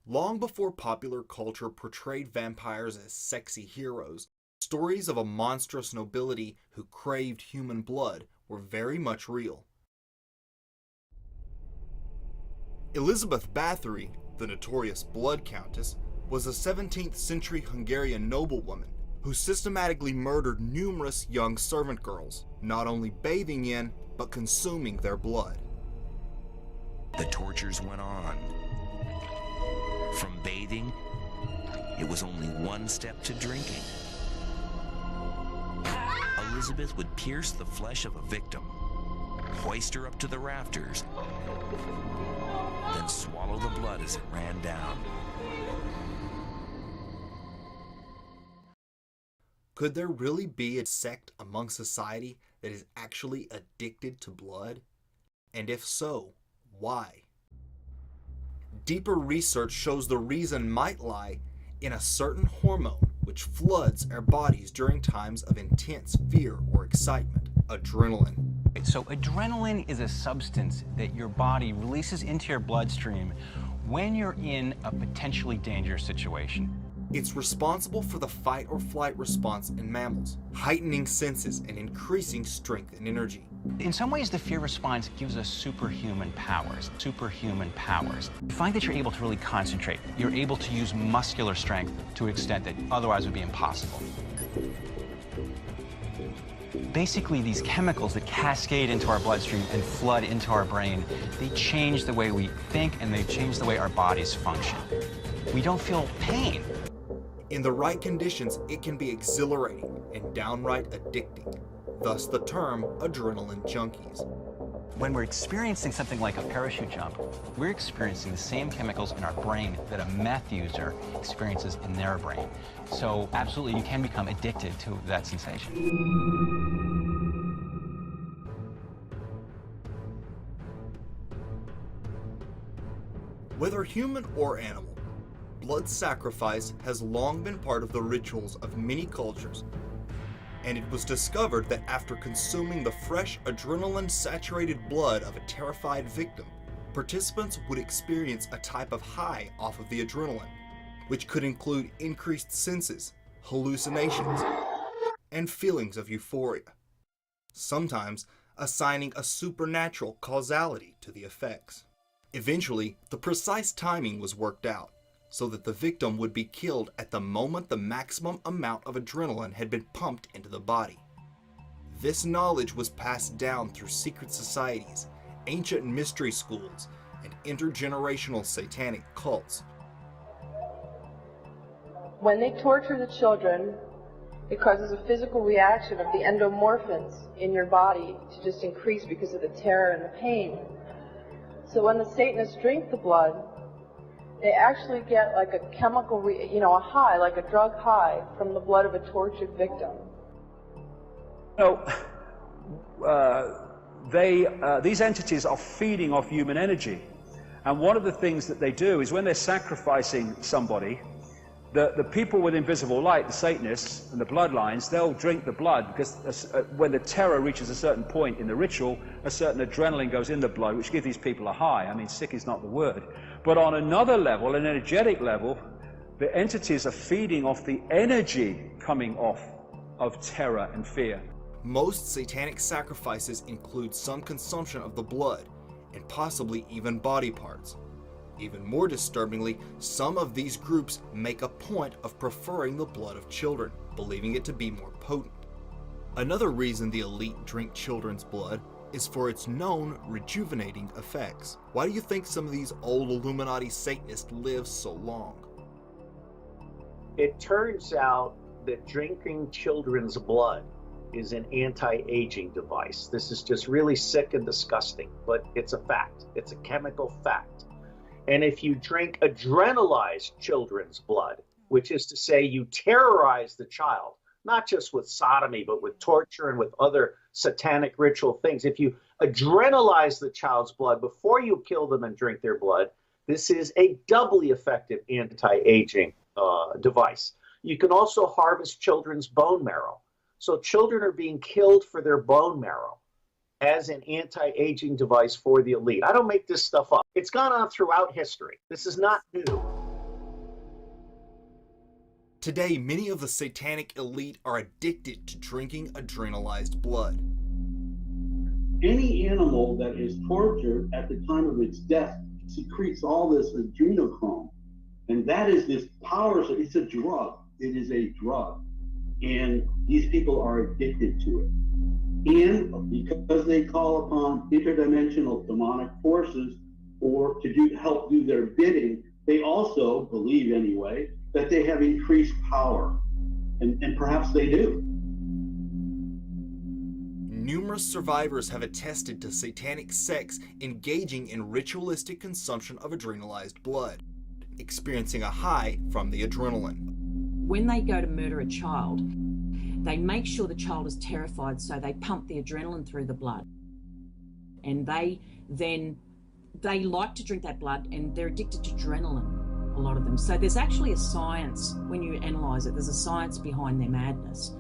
Long before popular culture portrayed vampires as sexy heroes, stories of a monstrous nobility who craved human blood were very much real. Elizabeth Bathory, the notorious Blood Countess, was a 17th century Hungarian noblewoman who systematically murdered numerous young servant girls, not only bathing in, but consuming their blood. The tortures went on. From bathing, it was only one step to drinking. Elizabeth would pierce the flesh of a victim, hoist her up to the rafters, then swallow the blood as it ran down. Could there really be a sect among society that is actually addicted to blood? And if so, why? Deeper research shows the reason might lie in a certain hormone which floods our bodies during times of intense fear or excitement, adrenaline. So adrenaline is a substance that your body releases into your bloodstream when you're in a potentially dangerous situation. It's responsible for the fight or flight response in mammals, heightening senses and increasing strength and energy. In some ways, the fear response gives us superhuman powers. Superhuman powers. You find that you're able to really concentrate. You're able to use muscular strength to an extent that otherwise would be impossible. Basically, these chemicals that cascade into our bloodstream and flood into our brain, they change the way we think and they change the way our bodies function. We don't feel pain. In the right conditions, it can be exhilarating and downright addicting. Thus the term adrenaline junkies. When we're experiencing something like a parachute jump, we're experiencing the same chemicals in our brain that a meth user experiences in their brain. So absolutely, you can become addicted to that sensation. Whether human or animal, blood sacrifice has long been part of the rituals of many cultures, and it was discovered that after consuming the fresh adrenaline-saturated blood of a terrified victim, participants would experience a type of high off of the adrenaline, which could include increased senses, hallucinations, and feelings of euphoria, sometimes assigning a supernatural causality to the effects. Eventually, the precise timing was worked out, so that the victim would be killed at the moment the maximum amount of adrenaline had been pumped into the body. This knowledge was passed down through secret societies, ancient mystery schools, and intergenerational satanic cults. When they torture the children, it causes a physical reaction of the endomorphins in your body to just increase because of the terror and the pain. So when the Satanists drink the blood, they actually get like a chemical, a high, like a drug high from the blood of a tortured victim. These entities are feeding off human energy. And one of the things that they do is when they're sacrificing somebody, the people with invisible light, the Satanists and the bloodlines, they'll drink the blood because when the terror reaches a certain point in the ritual, a certain adrenaline goes in the blood, which gives these people a high. I mean, sick is not the word. But on another level, an energetic level, the entities are feeding off the energy coming off of terror and fear. Most satanic sacrifices include some consumption of the blood, and possibly even body parts. Even more disturbingly, some of these groups make a point of preferring the blood of children, believing it to be more potent. Another reason the elite drink children's blood is for its known rejuvenating effects. Why do you think some of these old Illuminati Satanists live so long? It turns out that drinking children's blood is an anti-aging device. This is just really sick and disgusting, but it's a fact. It's a chemical fact. And if you drink adrenalized children's blood, which is to say you terrorize the child, not just with sodomy, but with torture and with other satanic ritual things. If you adrenalize the child's blood before you kill them and drink their blood, this is a doubly effective anti-aging device. You can also harvest children's bone marrow. So children are being killed for their bone marrow as an anti-aging device for the elite. I don't make this stuff up. It's gone on throughout history. This is not new. Today, many of the satanic elite are addicted to drinking adrenalized blood. Any animal that is tortured at the time of its death secretes all this adrenochrome. And that is this power, it's a drug. It is a drug. And these people are addicted to it. And because they call upon interdimensional demonic forces or to help do their bidding, they also believe anyway that they have increased power. And perhaps they do. Numerous survivors have attested to satanic sects engaging in ritualistic consumption of adrenalized blood, experiencing a high from the adrenaline. When they go to murder a child, they make sure the child is terrified, so they pump the adrenaline through the blood. And they like to drink that blood, and they're addicted to adrenaline, a lot of them. So there's actually a science, when you analyse it, there's a science behind their madness.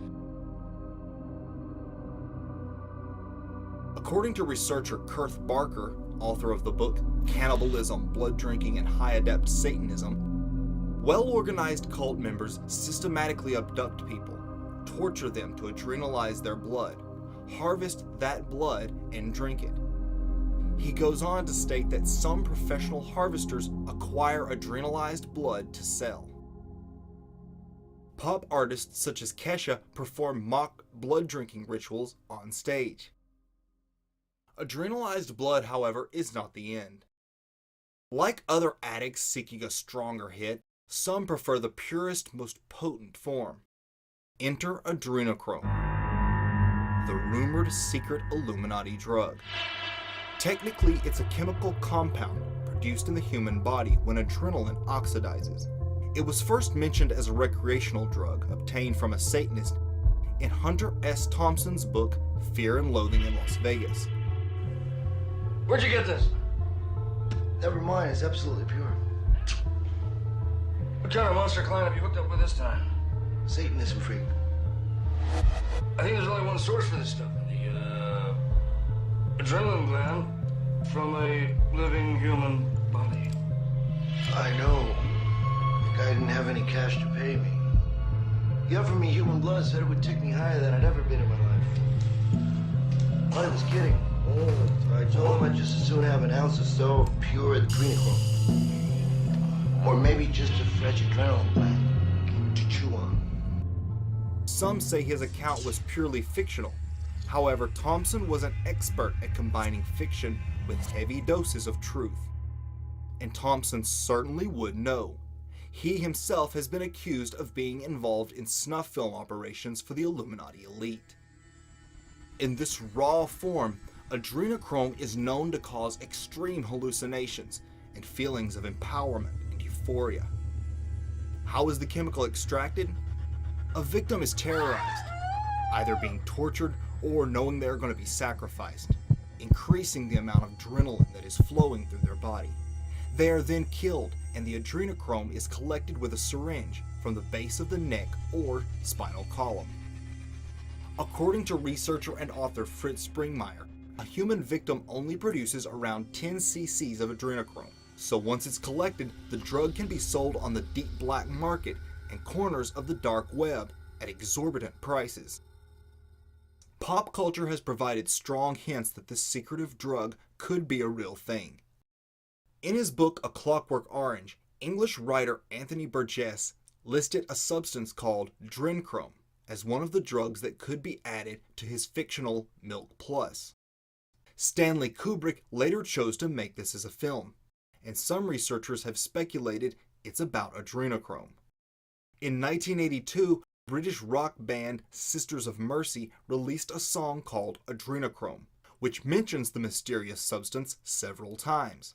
According to researcher Kurt Barker, author of the book Cannibalism, Blood Drinking, and High Adept Satanism, well-organized cult members systematically abduct people, torture them to adrenalize their blood, harvest that blood, and drink it. He goes on to state that some professional harvesters acquire adrenalized blood to sell. Pop artists such as Kesha perform mock blood drinking rituals on stage. Adrenalized blood, however, is not the end. Like other addicts seeking a stronger hit, some prefer the purest, most potent form. Enter adrenochrome, the rumored secret Illuminati drug. Technically, it's a chemical compound produced in the human body when adrenaline oxidizes. It was first mentioned as a recreational drug obtained from a Satanist in Hunter S. Thompson's book Fear and Loathing in Las Vegas. Where'd you get this? Never mind, it's absolutely pure. What kind of monster client have you hooked up with this time? Satanism freak. I think there's only one source for this stuff. The adrenaline gland from a living human body. I know. The guy didn't have any cash to pay me. He offered me human blood, said it would take me higher than I'd ever been in my life. I was kidding. I told him I'd just as soon have an ounce or so of pure adrenochrome. Or maybe just a fresh adrenaline gland to chew on. Some say his account was purely fictional. However, Thompson was an expert at combining fiction with heavy doses of truth. And Thompson certainly would know. He himself has been accused of being involved in snuff film operations for the Illuminati elite. In this raw form, adrenochrome is known to cause extreme hallucinations and feelings of empowerment and euphoria. How is the chemical extracted? A victim is terrorized, either being tortured or knowing they're going to be sacrificed, increasing the amount of adrenaline that is flowing through their body. They are then killed, and the adrenochrome is collected with a syringe from the base of the neck or spinal column. According to researcher and author Fritz Springmeier, a human victim only produces around 10 cc's of adrenochrome, so once it's collected, the drug can be sold on the deep black market and corners of the dark web at exorbitant prices. Pop culture has provided strong hints that this secretive drug could be a real thing. In his book A Clockwork Orange, English writer Anthony Burgess listed a substance called Adrenochrome as one of the drugs that could be added to his fictional Milk Plus. Stanley Kubrick later chose to make this as a film, and some researchers have speculated it's about adrenochrome. In 1982, British rock band Sisters of Mercy released a song called Adrenochrome, which mentions the mysterious substance several times.